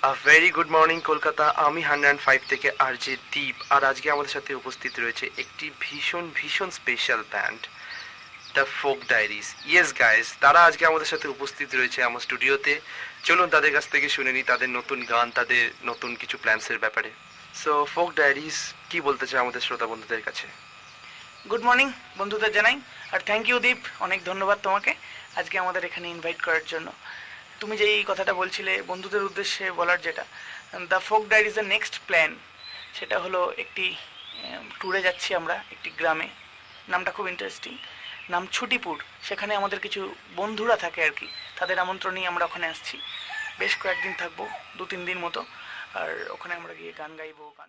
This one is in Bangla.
Very good morning Kolkata. আমি 105 থেকে আরজে দীপ, আর আজকে আমাদের সাথে উপস্থিত রয়েছে একটি ভীষণ ভীষণ special band, the folk diaries. Yes guys, তারা আজকে আমাদের সাথে উপস্থিত রয়েছে আমার স্টুডিওতে। চলুন তাদের কাছ থেকে শুনে নিই তাদের নতুন গান, তাদের নতুন কিছু প্ল্যানসের ব্যাপারে। সো ফোক ডায়েরিজ কি বলতে চায় আমাদের শ্রোতা বন্ধুদের কাছে? গুড মর্নিং বন্ধুদের জানাই, আর থ্যাংক ইউ দীপ, অনেক ধন্যবাদ তোমাকে আজকে আমাদের এখানে ইনভাইট করার জন্য। তুমি যে এই কথাটা বলছিলে বন্ধুদের উদ্দেশ্যে বলার, যেটা দ্য ফোক ডায়েরিজের নেক্সট প্ল্যান, সেটা হলো একটি ট্যুরে যাচ্ছি আমরা একটি গ্রামে। নামটা খুব ইন্টারেস্টিং, নাম ছুটিপুর। সেখানে আমাদের কিছু বন্ধুরা থাকে আর কি, তাদের আমন্ত্রণেই আমরা ওখানে আসছি। বেশ কয়েকদিন থাকবো, 2-3 দিন মতো। আর ওখানে আমরা গিয়ে গান গাইবো, গান